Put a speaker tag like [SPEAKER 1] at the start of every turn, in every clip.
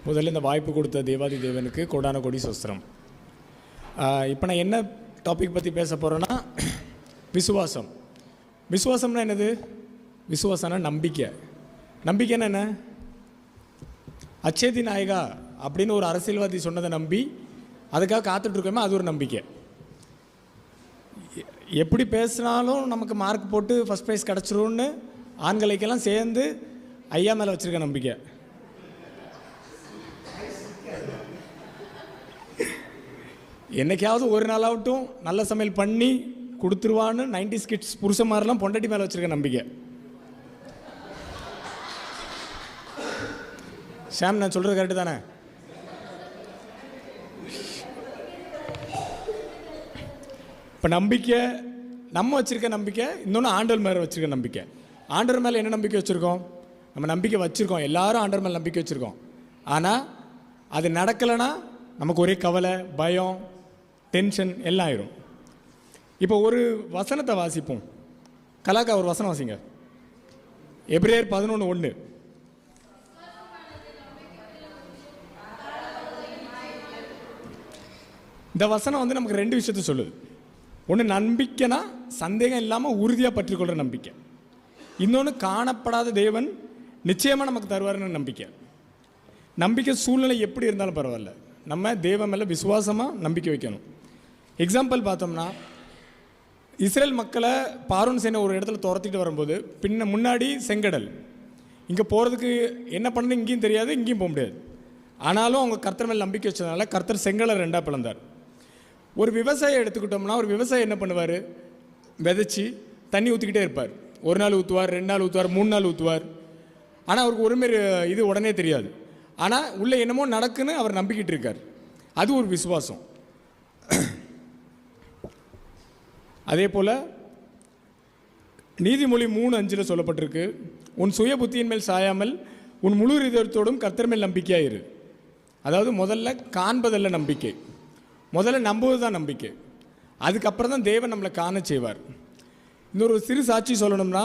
[SPEAKER 1] முதல்ல இந்த வாய்ப்பு கொடுத்த தேவாதி தேவனுக்கு கோடான கோடி சொஸ்திரம். இப்போ நான் என்ன டாபிக் பற்றி பேச போகிறேன்னா விசுவாசம். விசுவாசம்னா என்னது? விசுவாசம்னா நம்பிக்கை. நம்பிக்கைன்னா என்ன? அச்சேதி நாயகா அப்படின்னு ஒரு அரசியல்வாதி சொன்னதை நம்பி அதுக்காக காத்துட்ருக்கோமே, அது ஒரு நம்பிக்கை. எப்படி பேசினாலும் நமக்கு மார்க் போட்டு ஃபஸ்ட் ப்ரைஸ் கிடச்சிரும்னு ஆண்களுக்கெல்லாம் சேர்ந்து ஐயா மேலே வச்சுருக்க நம்பிக்கை. என்னைக்காவது ஒரு நாளாகட்டும் நல்ல சமையல் பண்ணி கொடுத்துருவான்னு 90s கிட்ஸ் புருஷன்மாரெலாம் பொண்டாட்டி மேலே வச்சுருக்க நம்பிக்கை. ஷாம், நான் சொல்கிறது கரெக்டு தானே? இப்போ நம்பிக்கை நம்ம வச்சுருக்க நம்பிக்கை, இன்னொன்று ஆண்டவர் மேலே வச்சுருக்க நம்பிக்கை. ஆண்டவர் மேலே என்ன நம்பிக்கை வச்சுருக்கோம்? நம்ம நம்பிக்கை வச்சுருக்கோம், எல்லாரும் ஆண்டவர் மேலே நம்பிக்கை வச்சுருக்கோம். ஆனால் அது நடக்கலைன்னா நமக்கு ஒரே கவலை, பயம், டென்ஷன் எல்லாம் ஆயிரும். இப்போ ஒரு வசனத்தை வாசிப்போம். கலாக்கா ஒரு வசனம் வாசிங்க. எபிரேயர் 11:1. இந்த வசனம் வந்து நமக்கு ரெண்டு விஷயத்த சொல்லுது. ஒன்று, நம்பிக்கைனா சந்தேகம் இல்லாமல் உறுதியாக பற்றிக்கொள்கிற நம்பிக்கை. இன்னொன்று, காணப்படாத தேவன் நிச்சயமாக நமக்கு தருவாருன்னு நம்பிக்கை. நம்பிக்கை சூழ்நிலை எப்படி இருந்தாலும் பரவாயில்ல, நம்ம தேவன் மேலே விசுவாசமாக நம்பிக்கை வைக்கணும். எக்ஸாம்பிள் பார்த்தோம்னா, இஸ்ரேல் மக்களை பார்வோன் சேனை ஒரு இடத்துல துரத்திட்டு வரும்போது முன்னாடி செங்கடல், இங்கே போகிறதுக்கு என்ன பண்ணணும் இங்கேயும் தெரியாது, இங்கேயும் போக முடியாது. ஆனாலும் அவங்க கர்த்தர் மேலே நம்பிக்கை வச்சதுனால கர்த்தர் செங்கலை 2 பிளந்தார். ஒரு விவசாயம் எடுத்துக்கிட்டோம்னா, ஒரு விவசாயி என்ன பண்ணுவார்? விதைச்சி தண்ணி ஊற்றிக்கிட்டே இருப்பார். 1 நாள் ஊற்றுவார், 2 நாள் ஊற்றுவார், 3 நாள் ஊற்றுவார். ஆனால் அவருக்கு ஒருமாரி இது உடனே தெரியாது. ஆனால் உள்ளே என்னமோ நடக்குன்னு அவர் நம்பிக்கிட்டு இருக்கார். அது ஒரு விசுவாசம். அதே போல் நீதிமொழி 3:5 சொல்லப்பட்டிருக்கு, உன் சுய புத்தியின் மேல் சாயாமல் உன் முழு இதயத்தோடும் கர்த்தர் மேல் நம்பிக்கையாக இரு. அதாவது முதல்ல காண்பதல்ல நம்பிக்கை, முதல்ல நம்புவது தான் நம்பிக்கை. அதுக்கப்புறம் தான் தேவன் நம்மளை காண செய்வார். இன்னொரு சிறு சாட்சி சொல்லணும்னா,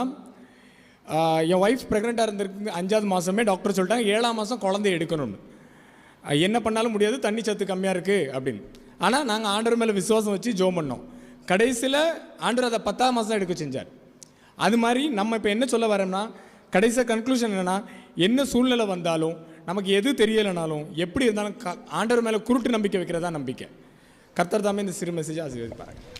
[SPEAKER 1] என் ஒய்ஃப் ப்ரெக்னெண்ட்டாக இருந்திருக்கு 5ஆவது மாதமே டாக்டர் சொல்லிட்டாங்க 7ஆம் மாதம் குழந்தைய எடுக்கணும்னு. என்ன பண்ணாலும் முடியாது, தண்ணி சத்து கம்மியாக இருக்குது அப்படின்னு. ஆனால் நாங்கள் ஆண்டவர் மேலே விசுவாசம் வச்சு ஜோம் பண்ணோம். கடைசியில் ஆண்டவர் அதை 10ஆம் மாதம் எடுக்க செஞ்சார். அது மாதிரி நம்ம இப்போ என்ன சொல்ல வரோம்னா, கடைசியாக கன்க்ளூஷன் என்னென்னா, என்ன சூழ்நிலை வந்தாலும் நமக்கு எது தெரியலைனாலும் எப்படி இருந்தாலும் ஆண்டவர் மேலே குருட்டு நம்பிக்கை வைக்கிறதா நம்பிக்கை. கர்த்தர் தாமே இந்த சிறு மெசேஜை ஆசீர்வதிப்பாங்க.